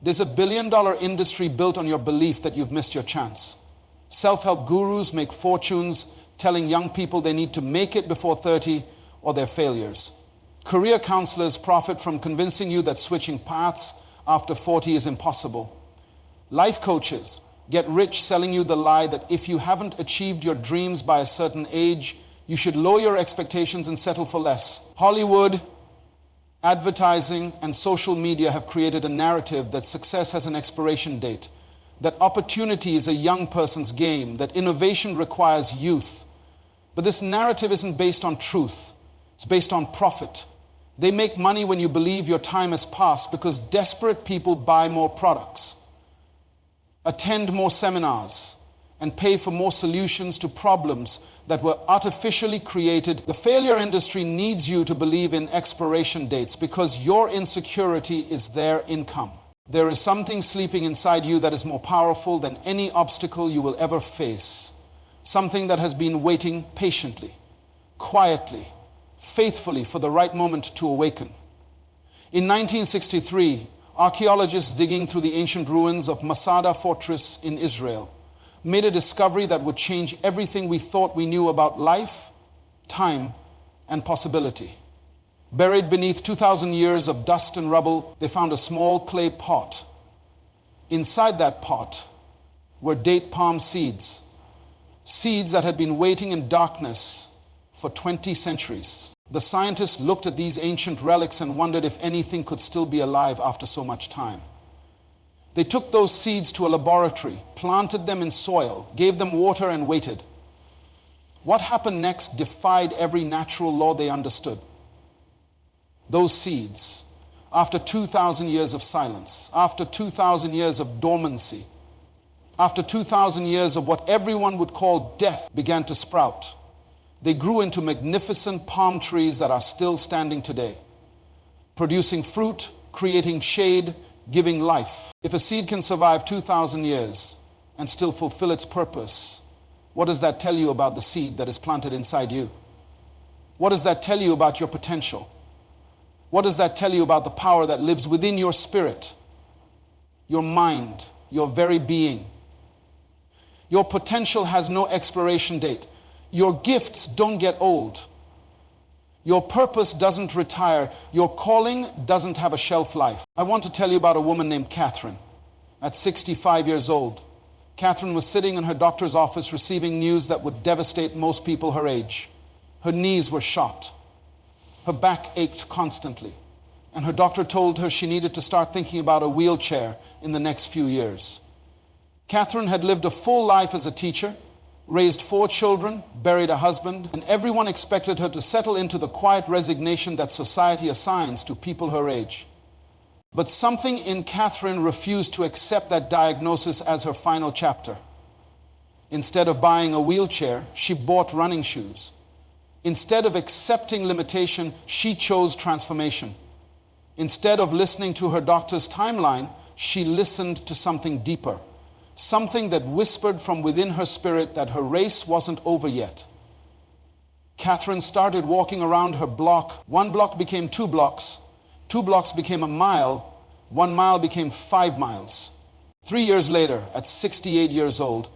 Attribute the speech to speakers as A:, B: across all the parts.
A: There's $1 billion industry built on your belief that you've missed your chance. Self-help gurus make fortunes telling young people they need to make it before 30 or they're failures. Career counselors profit from convincing you that switching paths after 40 is impossible. Life coaches get rich selling you the lie that if you haven't achieved your dreams by a certain age, you should lower your expectations and settle for less. Hollywood, advertising, and social media have created a narrative that success has an expiration date, that opportunity is a young person's game, that innovation requires youth. But this narrative isn't based on truth. It's based on profit. They make money when you believe your time has passed because desperate people buy more products, attend more seminars, and pay for more solutions to problems that were artificially created. The failure industry needs you to believe in expiration dates because your insecurity is their income. There is something sleeping inside you that is more powerful than any obstacle you will ever face. Something that has been waiting patiently, quietly, faithfully for the right moment to awaken. In 1963, archaeologists digging through the ancient ruins of Masada Fortress in Israel made a discovery that would change everything we thought we knew about life, time, and possibility. Buried beneath 2,000 years of dust and rubble, they found a small clay pot. Inside that pot were date palm seeds, seeds that had been waiting in darkness for 20 centuries. The scientists looked at these ancient relics and wondered if anything could still be alive after so much time. They took those seeds to a laboratory, planted them in soil, gave them water, and waited. What happened next defied every natural law they understood. Those seeds, after 2,000 years of silence, after 2,000 years of dormancy, after 2,000 years of what everyone would call death, began to sprout. They grew into magnificent palm trees that are still standing today, producing fruit, creating shade, giving life. If a seed can survive 2,000 years and still fulfill its purpose, what does that tell you about the seed that is planted inside you? What does that tell you about your potential? What does that tell you about the power that lives within your spirit, your mind, your very being? Your potential has no expiration date. Your gifts don't get old. Your purpose doesn't retire. Your calling doesn't have a shelf life. I want to tell you about a woman named Katherine. At 65 years old, Katherine was sitting in her doctor's office receiving news that would devastate most people her age. Her knees were shot. Her back ached constantly. And her doctor told her she needed to start thinking about a wheelchair in the next few years. Katherine had lived a full life as a teacher, raised 4 children, buried a husband, and everyone expected her to settle into the quiet resignation that society assigns to people her age. But something in Katherine refused to accept that diagnosis as her final chapter. Instead of buying a wheelchair, she bought running shoes. Instead of accepting limitation, she chose transformation. Instead of listening to her doctor's timeline, she listened to something deeper. Something that whispered from within her spirit that her race wasn't over yet. Katherine started walking around her block. 1 block became 2 blocks. 2 blocks became a mile. 1 mile became 5 miles. 3 years later, at 68 years old,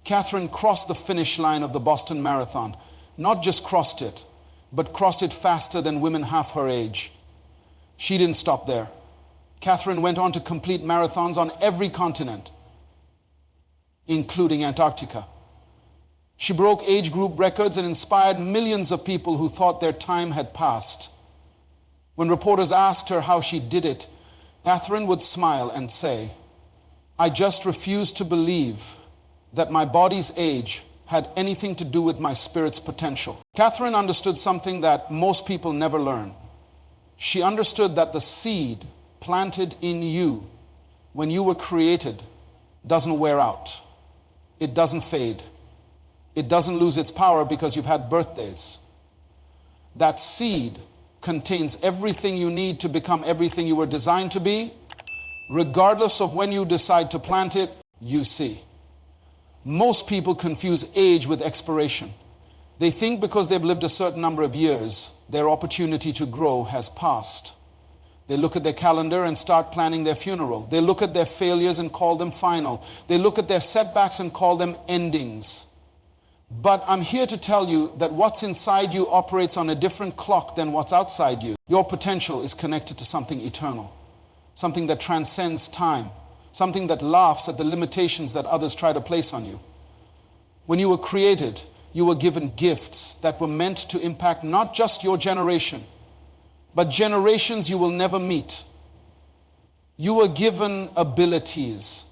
A: Katherine crossed the finish line of the Boston Marathon. Not just crossed it, but crossed it faster than women half her age. She didn't stop there. Katherine went on to complete marathons on every continent, including Antarctica. She broke age group records and inspired millions of people who thought their time had passed. When reporters asked her how she did it, Katherine would smile and say, "I just refused to believe that my body's age had anything to do with my spirit's potential." Katherine understood something that most people never learn. She understood that the seed planted in you when you were created doesn't wear out. It doesn't fade. It doesn't lose its power because you've had birthdays. That seed contains everything you need to become everything you were designed to be. Regardless of when you decide to plant it, you see. Most people confuse age with expiration. They think because they've lived a certain number of years, their opportunity to grow has passed. They look at their calendar and start planning their funeral. They look at their failures and call them final. They look at their setbacks and call them endings. But I'm here to tell you that what's inside you operates on a different clock than what's outside you. Your potential is connected to something eternal, something that transcends time, something that laughs at the limitations that others try to place on you. When you were created, you were given gifts that were meant to impact not just your generation, but generations you will never meet. You were given abilities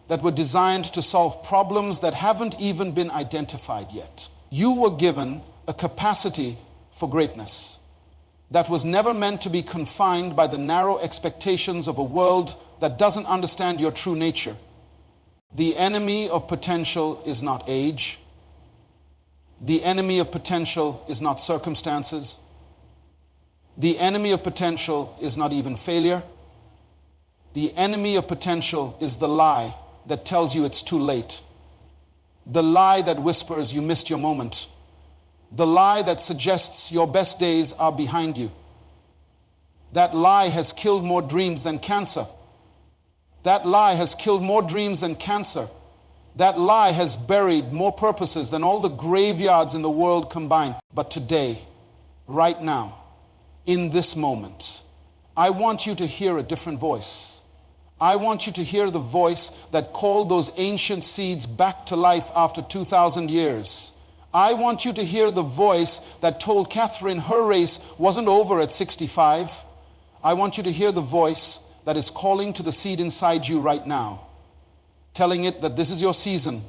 A: that were designed to solve problems that haven't even been identified yet. You were given a capacity for greatness that was never meant to be confined by the narrow expectations of a world that doesn't understand your true nature. The enemy of potential is not age. The enemy of potential is not circumstances. The enemy of potential is not even failure. The enemy of potential is the lie that tells you it's too late. The lie that whispers you missed your moment. The lie that suggests your best days are behind you. That lie has killed more dreams than cancer. That lie has killed more dreams than cancer. That lie has buried more purposes than all the graveyards in the world combined. But today, right now, in this moment, I want you to hear a different voice. I want you to hear the voice that called those ancient seeds back to life after 2,000 years. I want you to hear the voice that told Katherine her race wasn't over at 65. I want you to hear the voice that is calling to the seed inside you right now, telling it that this is your season,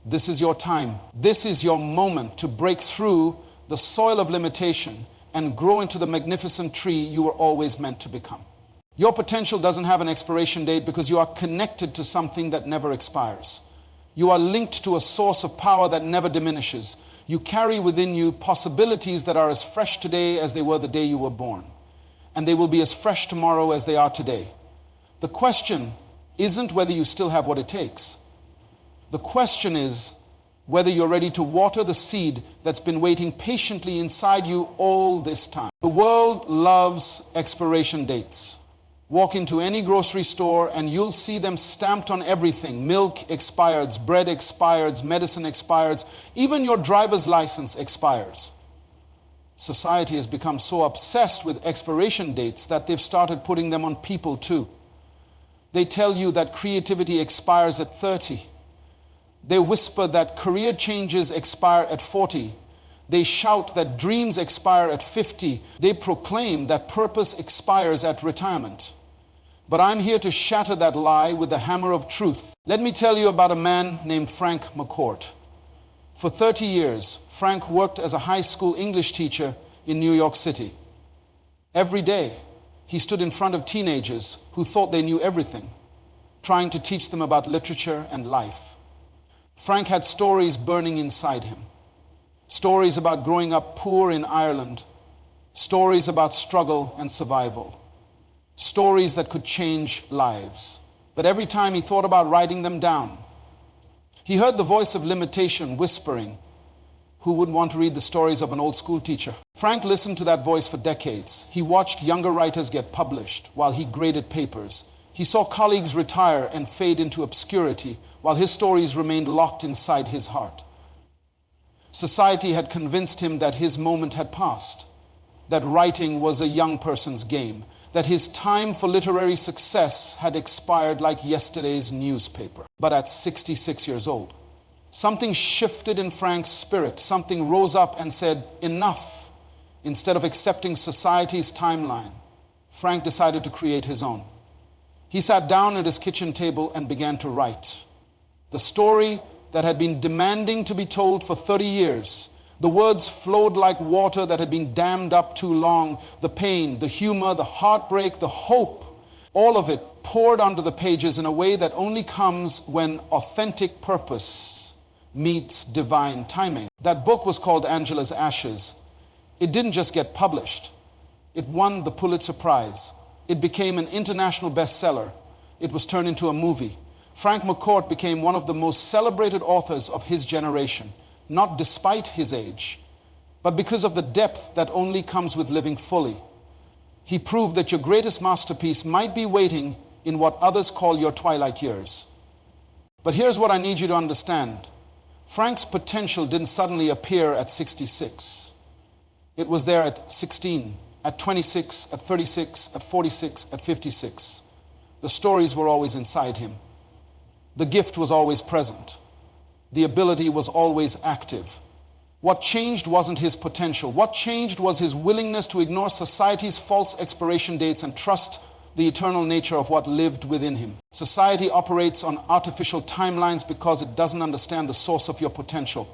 A: this is your time, this is your moment to break through the soil of limitation and grow into the magnificent tree you were always meant to become. Your potential doesn't have an expiration date because you are connected to something that never expires. You are linked to a source of power that never diminishes. You carry within you possibilities that are as fresh today as they were the day you were born. And they will be as fresh tomorrow as they are today. The question isn't whether you still have what it takes. The question is whether you're ready to water the seed that's been waiting patiently inside you all this time. The world loves expiration dates. Walk into any grocery store and you'll see them stamped on everything. Milk expires, bread expires, medicine expires, even your driver's license expires. Society has become so obsessed with expiration dates that they've started putting them on people too. They tell you that creativity expires at 30. They whisper that career changes expire at 40. They shout that dreams expire at 50. They proclaim that purpose expires at retirement. But I'm here to shatter that lie with the hammer of truth. Let me tell you about a man named Frank McCourt. For 30 years, Frank worked as a high school English teacher in New York City. Every day, he stood in front of teenagers who thought they knew everything, trying to teach them about literature and life. Frank had stories burning inside him. Stories about growing up poor in Ireland. Stories about struggle and survival. Stories that could change lives. But every time he thought about writing them down, he heard the voice of limitation whispering, who wouldn't want to read the stories of an old school teacher? Frank listened to that voice for decades. He watched younger writers get published while he graded papers. He saw colleagues retire and fade into obscurity while his stories remained locked inside his heart. Society had convinced him that his moment had passed, that writing was a young person's game, that his time for literary success had expired like yesterday's newspaper. But at 66 years old, something shifted in Frank's spirit. Something rose up and said, enough. Instead of accepting society's timeline, Frank decided to create his own. He sat down at his kitchen table and began to write. The story that had been demanding to be told for 30 years. The words flowed like water that had been dammed up too long. The pain, the humor, the heartbreak, the hope, all of it poured onto the pages in a way that only comes when authentic purpose meets divine timing. That book was called Angela's Ashes. It didn't just get published. It won the Pulitzer Prize. It became an international bestseller. It was turned into a movie. Frank McCourt became one of the most celebrated authors of his generation. Not despite his age, but because of the depth that only comes with living fully. He proved that your greatest masterpiece might be waiting in what others call your twilight years. But here's what I need you to understand. Frank's potential didn't suddenly appear at 66. It was there at 16, at 26, at 36, at 46, at 56. The stories were always inside him. The gift was always present. The ability was always active. What changed wasn't his potential. What changed was his willingness to ignore society's false expiration dates and trust the eternal nature of what lived within him. Society operates on artificial timelines because it doesn't understand the source of your potential.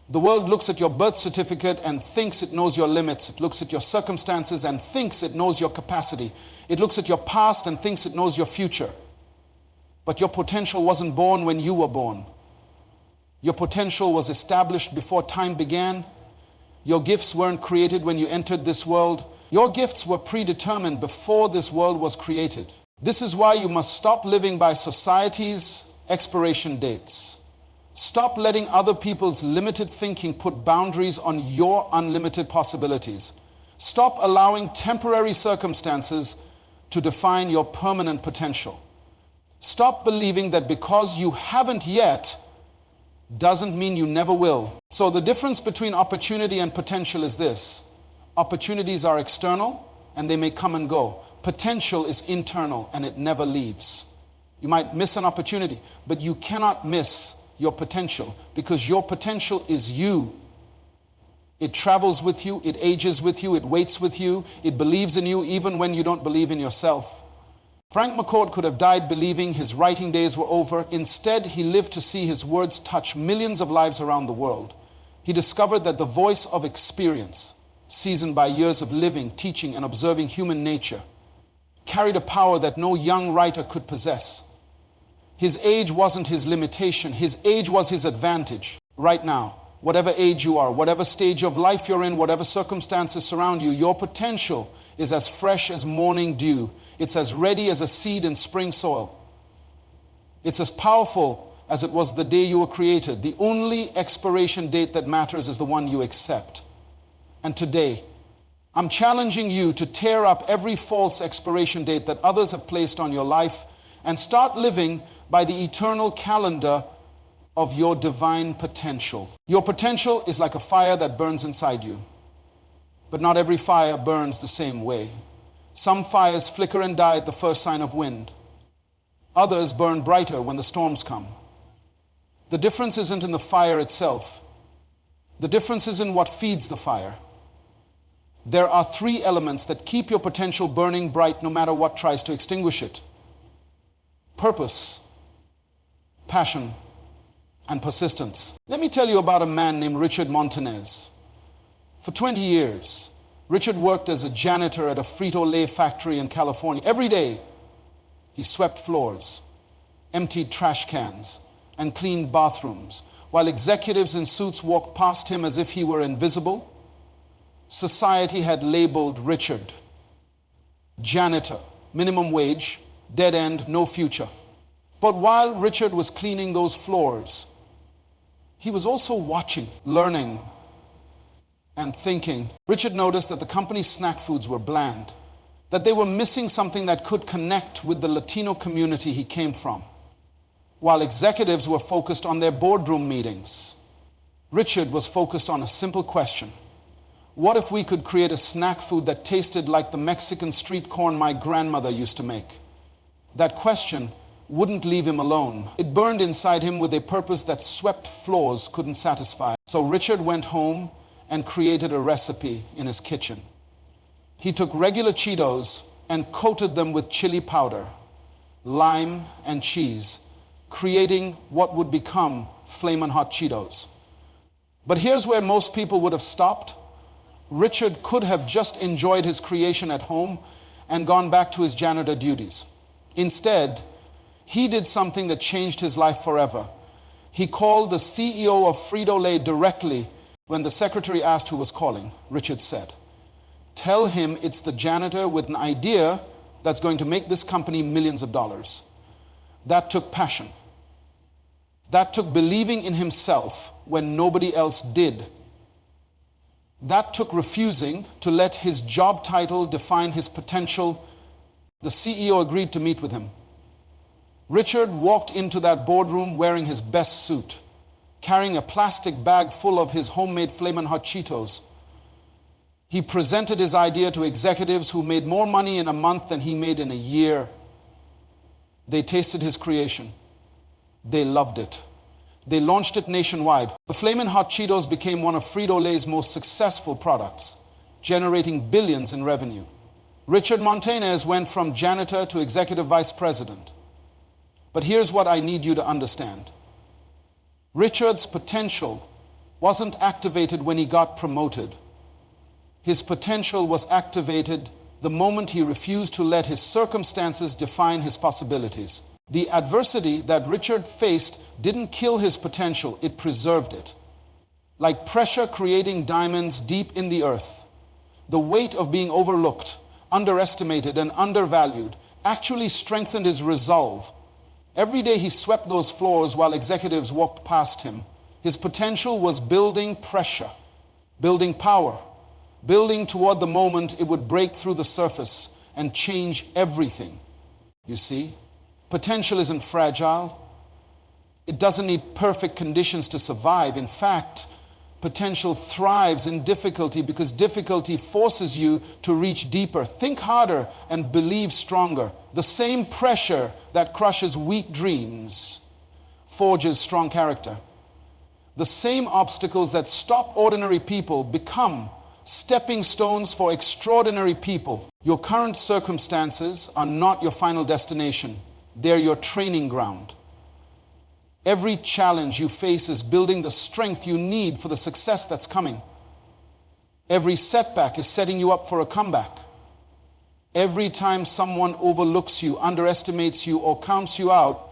A: The world looks at your birth certificate and thinks it knows your limits. It looks at your circumstances and thinks it knows your capacity. It looks at your past and thinks it knows your future. But your potential wasn't born when you were born. Your potential was established before time began. Your gifts weren't created when you entered this world. Your gifts were predetermined before this world was created. This is why you must stop living by society's expiration dates. Stop letting other people's limited thinking put boundaries on your unlimited possibilities. Stop allowing temporary circumstances to define your permanent potential. Stop believing that because you haven't yet doesn't mean you never will. So the difference between opportunity and potential is this. Opportunities are external and they may come and go. Potential is internal and it never leaves. You might miss an opportunity, but you cannot miss your potential because your potential is you. It travels with you, it ages with you, it waits with you, it believes in you even when you don't believe in yourself. Frank McCourt could have died believing his writing days were over. Instead, he lived to see his words touch millions of lives around the world. He discovered that the voice of experience, seasoned by years of living, teaching, and observing human nature, carried a power that no young writer could possess. His age wasn't his limitation. His age was his advantage. Right now, whatever age you are, whatever stage of life you're in, whatever circumstances surround you, your potential is as fresh as morning dew. It's as ready as a seed in spring soil. It's as powerful as it was the day you were created. The only expiration date that matters is the one you accept. And today, I'm challenging you to tear up every false expiration date that others have placed on your life and start living by the eternal calendar of your divine potential. Your potential is like a fire that burns inside you. But not every fire burns the same way. Some fires flicker and die at the first sign of wind. Others burn brighter when the storms come. The difference isn't in the fire itself. The difference is in what feeds the fire. There are three elements that keep your potential burning bright no matter what tries to extinguish it. Purpose, passion, and persistence. Let me tell you about a man named Richard Montañez. For 20 years, Richard worked as a janitor at a Frito-Lay factory in California. Every day, he swept floors, emptied trash cans, and cleaned bathrooms, while executives in suits walked past him as if he were invisible. Society had labeled Richard janitor, minimum wage, dead end, no future. But while Richard was cleaning those floors, he was also watching, learning, and thinking. Richard noticed that the company's snack foods were bland, that they were missing something that could connect with the Latino community he came from. While executives were focused on their boardroom meetings, Richard was focused on a simple question. What if we could create a snack food that tasted like the Mexican street corn my grandmother used to make? That question wouldn't leave him alone. It burned inside him with a purpose that swept floors couldn't satisfy. So Richard went home and created a recipe in his kitchen. He took regular Cheetos and coated them with chili powder, lime, and cheese, creating what would become Flamin' Hot Cheetos. But here's where most people would have stopped. Richard could have just enjoyed his creation at home and gone back to his janitor duties. Instead, he did something that changed his life forever. He called the CEO of Frito-Lay directly. When the secretary asked who was calling, Richard said, "Tell him it's the janitor with an idea that's going to make this company millions of dollars." That took passion. That took believing in himself when nobody else did. That took refusing to let his job title define his potential. The CEO agreed to meet with him. Richard walked into that boardroom wearing his best suit, carrying a plastic bag full of his homemade Flamin' Hot Cheetos. He presented his idea to executives who made more money in a month than he made in a year. They tasted his creation. They loved it. They launched it nationwide. The Flamin' Hot Cheetos became one of Frito-Lay's most successful products, generating billions in revenue. Richard Montañez went from janitor to executive vice president. But here's what I need you to understand. Richard's potential wasn't activated when he got promoted. His potential was activated the moment he refused to let his circumstances define his possibilities. The adversity that Richard faced didn't kill his potential, it preserved it. Like pressure creating diamonds deep in the earth, the weight of being overlooked, underestimated, and undervalued actually strengthened his resolve. Every day he swept those floors while executives walked past him. His potential was building pressure, building power, building toward the moment it would break through the surface and change everything. You see, potential isn't fragile. It doesn't need perfect conditions to survive. In fact, potential thrives in difficulty because difficulty forces you to reach deeper, think harder, and believe stronger. The same pressure that crushes weak dreams forges strong character. The same obstacles that stop ordinary people become stepping stones for extraordinary people. Your current circumstances are not your final destination. They're your training ground. Every challenge you face is building the strength you need for the success that's coming. Every setback is setting you up for a comeback. Every time someone overlooks you, underestimates you, or counts you out,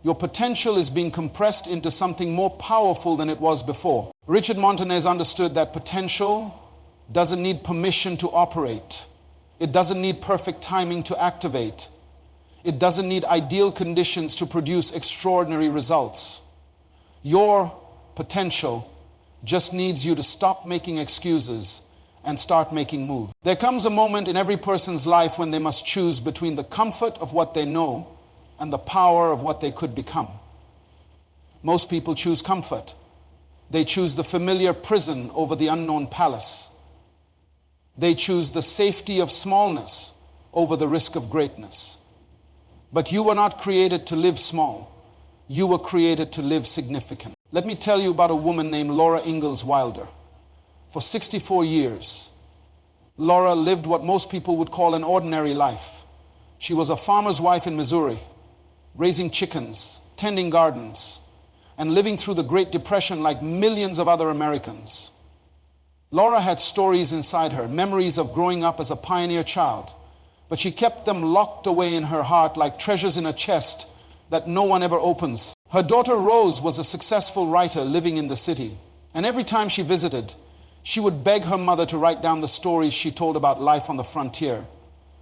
A: your potential is being compressed into something more powerful than it was before. Richard Montañez understood that potential doesn't need permission to operate. It doesn't need perfect timing to activate. It doesn't need ideal conditions to produce extraordinary results. Your potential just needs you to stop making excuses and start making moves. There comes a moment in every person's life when they must choose between the comfort of what they know and the power of what they could become. Most people choose comfort. They choose the familiar prison over the unknown palace. They choose the safety of smallness over the risk of greatness. But you were not created to live small. You were created to live significant. Let me tell you about a woman named Laura Ingalls Wilder. For 64 years, Laura lived what most people would call an ordinary life. She was a farmer's wife in Missouri, raising chickens, tending gardens, and living through the Great Depression like millions of other Americans. Laura had stories inside her, memories of growing up as a pioneer child, but she kept them locked away in her heart like treasures in a chest that no one ever opens. Her daughter Rose was a successful writer living in the city, and every time she visited, she would beg her mother to write down the stories she told about life on the frontier.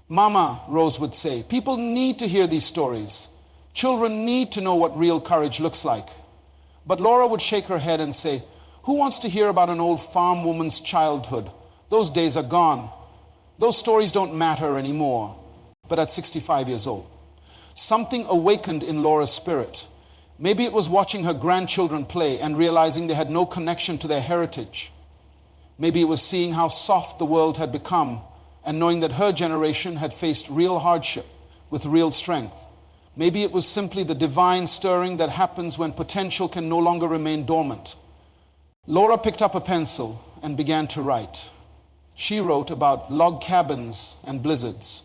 A: "Mama," Rose would say, "people need to hear these stories. Children need to know what real courage looks like." But Laura would shake her head and say, "Who wants to hear about an old farm woman's childhood? Those days are gone. Those stories don't matter anymore." But at 65 years old, something awakened in Laura's spirit. Maybe it was watching her grandchildren play and realizing they had no connection to their heritage. Maybe it was seeing how soft the world had become and knowing that her generation had faced real hardship with real strength. Maybe it was simply the divine stirring that happens when potential can no longer remain dormant. Laura picked up a pencil and began to write. She wrote about log cabins and blizzards,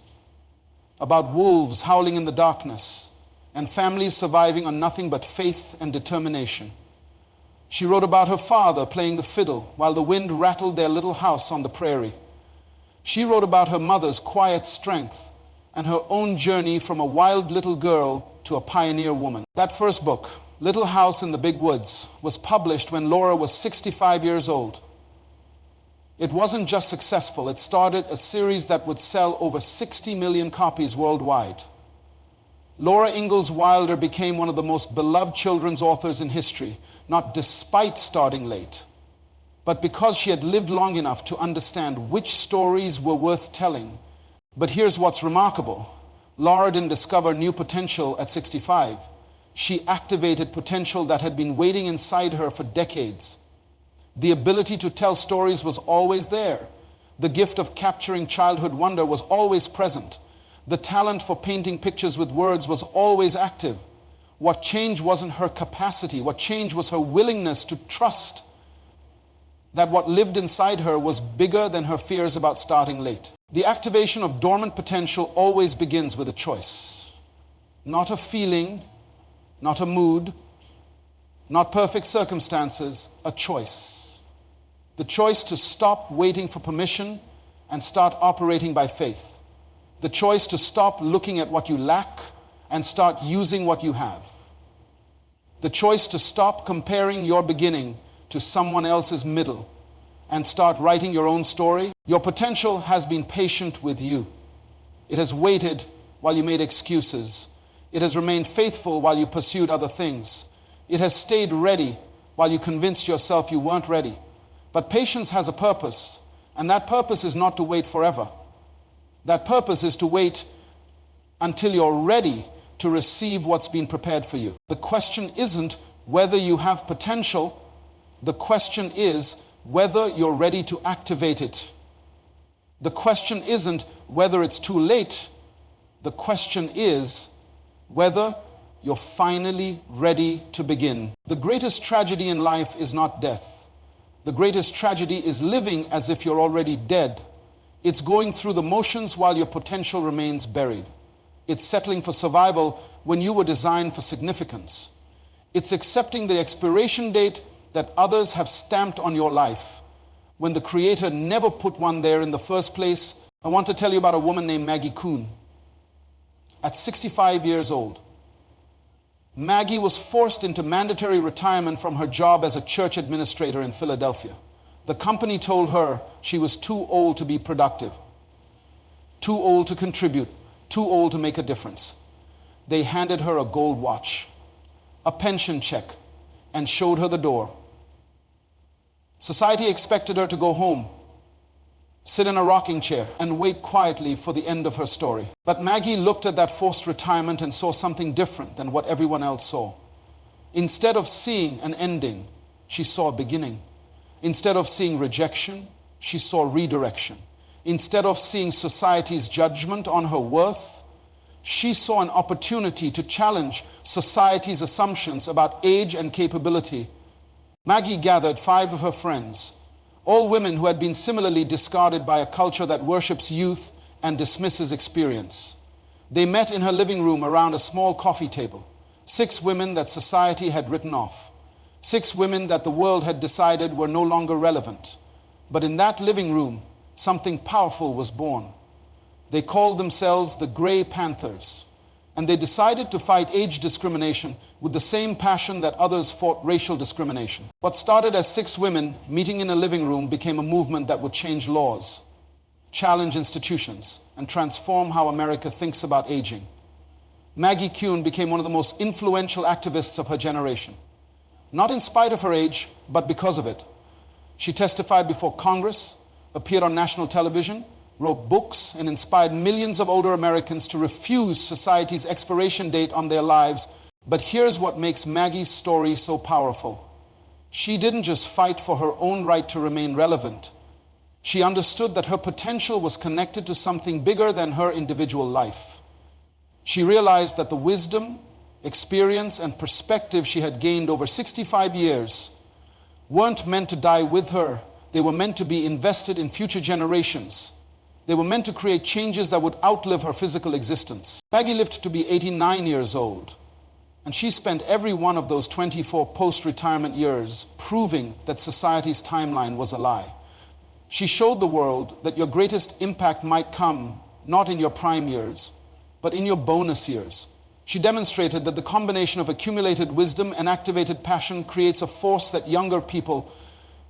A: about wolves howling in the darkness, and families surviving on nothing but faith and determination. She wrote about her father playing the fiddle while the wind rattled their little house on the prairie. She wrote about her mother's quiet strength and her own journey from a wild little girl to a pioneer woman. That first book, Little House in the Big Woods, was published when Laura was 65 years old. It wasn't just successful, it started a series that would sell over 60 million copies worldwide. Laura Ingalls Wilder became one of the most beloved children's authors in history, not despite starting late, but because she had lived long enough to understand which stories were worth telling. But here's what's remarkable. Laura didn't discover new potential at 65. She activated potential that had been waiting inside her for decades. The ability to tell stories was always there. The gift of capturing childhood wonder was always present. The talent for painting pictures with words was always active. What changed wasn't her capacity. What changed was her willingness to trust that what lived inside her was bigger than her fears about starting late. The activation of dormant potential always begins with a choice. Not a feeling, not a mood, not perfect circumstances, a choice. The choice to stop waiting for permission and start operating by faith. The choice to stop looking at what you lack and start using what you have. The choice to stop comparing your beginning to someone else's middle and start writing your own story. Your potential has been patient with you. It has waited while you made excuses. It has remained faithful while you pursued other things. It has stayed ready while you convinced yourself you weren't ready. But patience has a purpose, and that purpose is not to wait forever. That purpose is to wait until you're ready to receive what's been prepared for you. The question isn't whether you have potential. The question is whether you're ready to activate it. The question isn't whether it's too late. The question is whether you're finally ready to begin. The greatest tragedy in life is not death. The greatest tragedy is living as if you're already dead. It's going through the motions while your potential remains buried. It's settling for survival when you were designed for significance. It's accepting the expiration date that others have stamped on your life when the Creator never put one there in the first place. I want to tell you about a woman named Maggie Kuhn. At 65 years old, Maggie was forced into mandatory retirement from her job as a church administrator in Philadelphia. The company told her she was too old to be productive, too old to contribute, too old to make a difference. They handed her a gold watch, a pension check, and showed her the door. Society expected her to go home, sit in a rocking chair, and wait quietly for the end of her story. But Maggie looked at that forced retirement and saw something different than what everyone else saw. Instead of seeing an ending, she saw a beginning. Instead of seeing rejection, she saw redirection. Instead of seeing society's judgment on her worth, she saw an opportunity to challenge society's assumptions about age and capability. Maggie gathered 5 of her friends, all women who had been similarly discarded by a culture that worships youth and dismisses experience. They met in her living room around a small coffee table. 6 women that society had written off. 6 women that the world had decided were no longer relevant. But in that living room, something powerful was born. They called themselves the Grey Panthers, and they decided to fight age discrimination with the same passion that others fought racial discrimination. What started as 6 women meeting in a living room became a movement that would change laws, challenge institutions, and transform how America thinks about aging. Maggie Kuhn became one of the most influential activists of her generation, not in spite of her age, but because of it. She testified before Congress, appeared on national television, wrote books, and inspired millions of older Americans to refuse society's expiration date on their lives. But here's what makes Maggie's story so powerful. She didn't just fight for her own right to remain relevant. She understood that her potential was connected to something bigger than her individual life. She realized that the wisdom, experience, and perspective she had gained over 65 years weren't meant to die with her. They were meant to be invested in future generations. They were meant to create changes that would outlive her physical existence. Maggie lived to be 89 years old, and she spent every one of those 24 post-retirement years proving that society's timeline was a lie. She showed the world that your greatest impact might come not in your prime years, but in your bonus years. She demonstrated that the combination of accumulated wisdom and activated passion creates a force that younger people,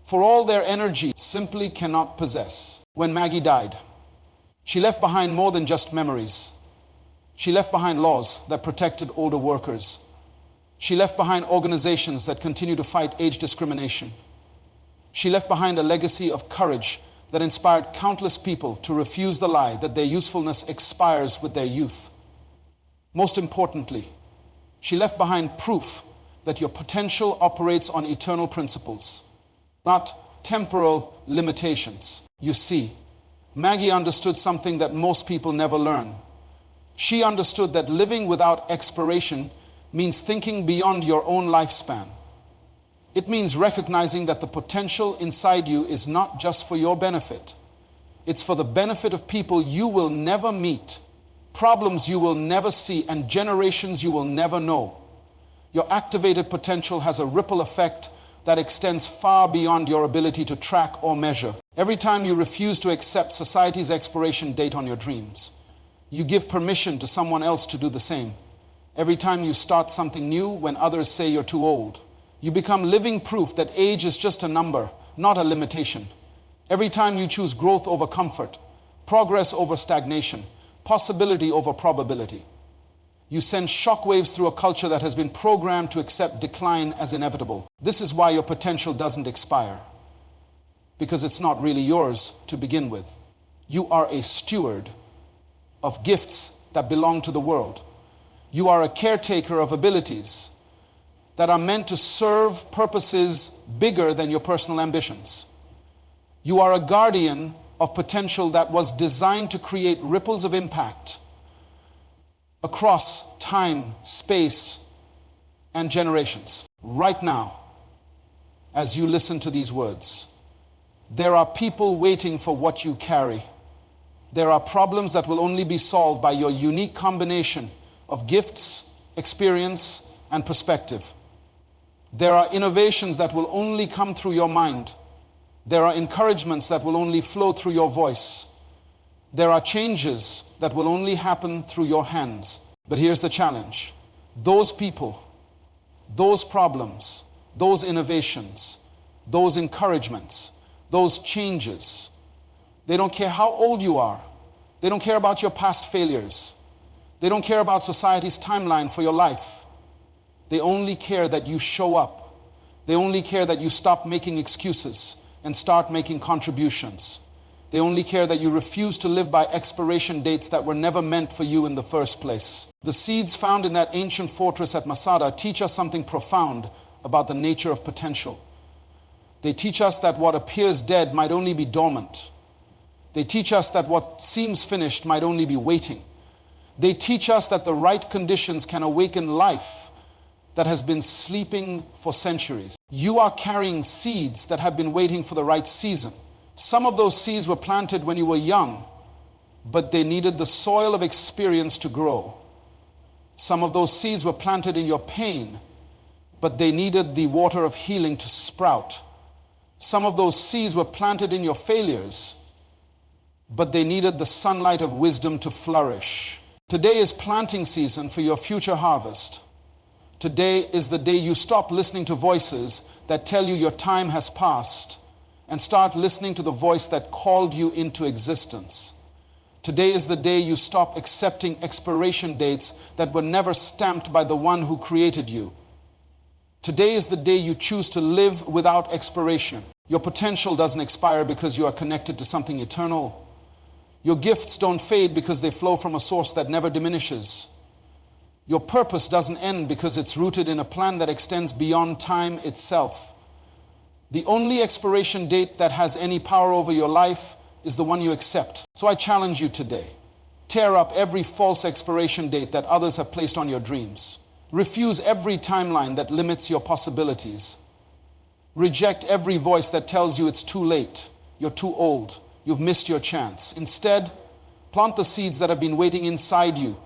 A: for all their energy, simply cannot possess. When Maggie died, she left behind more than just memories. She left behind laws that protected older workers. She left behind organizations that continue to fight age discrimination. She left behind a legacy of courage that inspired countless people to refuse the lie that their usefulness expires with their youth. Most importantly, she left behind proof that your potential operates on eternal principles, not temporal limitations. You see, Maggie understood something that most people never learn. She understood that living without expiration means thinking beyond your own lifespan. It means recognizing that the potential inside you is not just for your benefit. It's for the benefit of people you will never meet, problems you will never see, and generations you will never know. Your activated potential has a ripple effect that extends far beyond your ability to track or measure. Every time you refuse to accept society's expiration date on your dreams, you give permission to someone else to do the same. Every time you start something new when others say you're too old, you become living proof that age is just a number, not a limitation. Every time you choose growth over comfort, progress over stagnation, possibility over probability, you send shockwaves through a culture that has been programmed to accept decline as inevitable. This is why your potential doesn't expire, because it's not really yours to begin with. You are a steward of gifts that belong to the world. You are a caretaker of abilities that are meant to serve purposes bigger than your personal ambitions. You are a guardian of potential that was designed to create ripples of impact across time, space, and generations. Right now, as you listen to these words, there are people waiting for what you carry. There are problems that will only be solved by your unique combination of gifts, experience, and perspective. There are innovations that will only come through your mind. There are encouragements that will only flow through your voice. There are changes that will only happen through your hands. But here's the challenge. Those people, those problems, those innovations, those encouragements, those changes, they don't care how old you are. They don't care about your past failures. They don't care about society's timeline for your life. They only care that you show up. They only care that you stop making excuses and start making contributions. They only care that you refuse to live by expiration dates that were never meant for you in the first place. The seeds found in that ancient fortress at Masada teach us something profound about the nature of potential. They teach us that what appears dead might only be dormant. They teach us that what seems finished might only be waiting. They teach us that the right conditions can awaken life that has been sleeping for centuries. You are carrying seeds that have been waiting for the right season. Some of those seeds were planted when you were young, but they needed the soil of experience to grow. Some of those seeds were planted in your pain, but they needed the water of healing to sprout. Some of those seeds were planted in your failures, but they needed the sunlight of wisdom to flourish. Today is planting season for your future harvest. Today is the day you stop listening to voices that tell you your time has passed and start listening to the voice that called you into existence. Today is the day you stop accepting expiration dates that were never stamped by the one who created you. Today is the day you choose to live without expiration. Your potential doesn't expire because you are connected to something eternal. Your gifts don't fade because they flow from a source that never diminishes. Your purpose doesn't end because it's rooted in a plan that extends beyond time itself. The only expiration date that has any power over your life is the one you accept. So I challenge you today. Tear up every false expiration date that others have placed on your dreams. Refuse every timeline that limits your possibilities. Reject every voice that tells you it's too late, you're too old, you've missed your chance. Instead, plant the seeds that have been waiting inside you.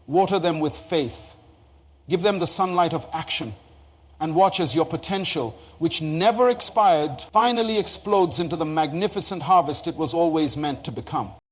A: Water them with faith. Give them the sunlight of action. And watch as your potential, which never expired, finally explodes into the magnificent harvest it was always meant to become.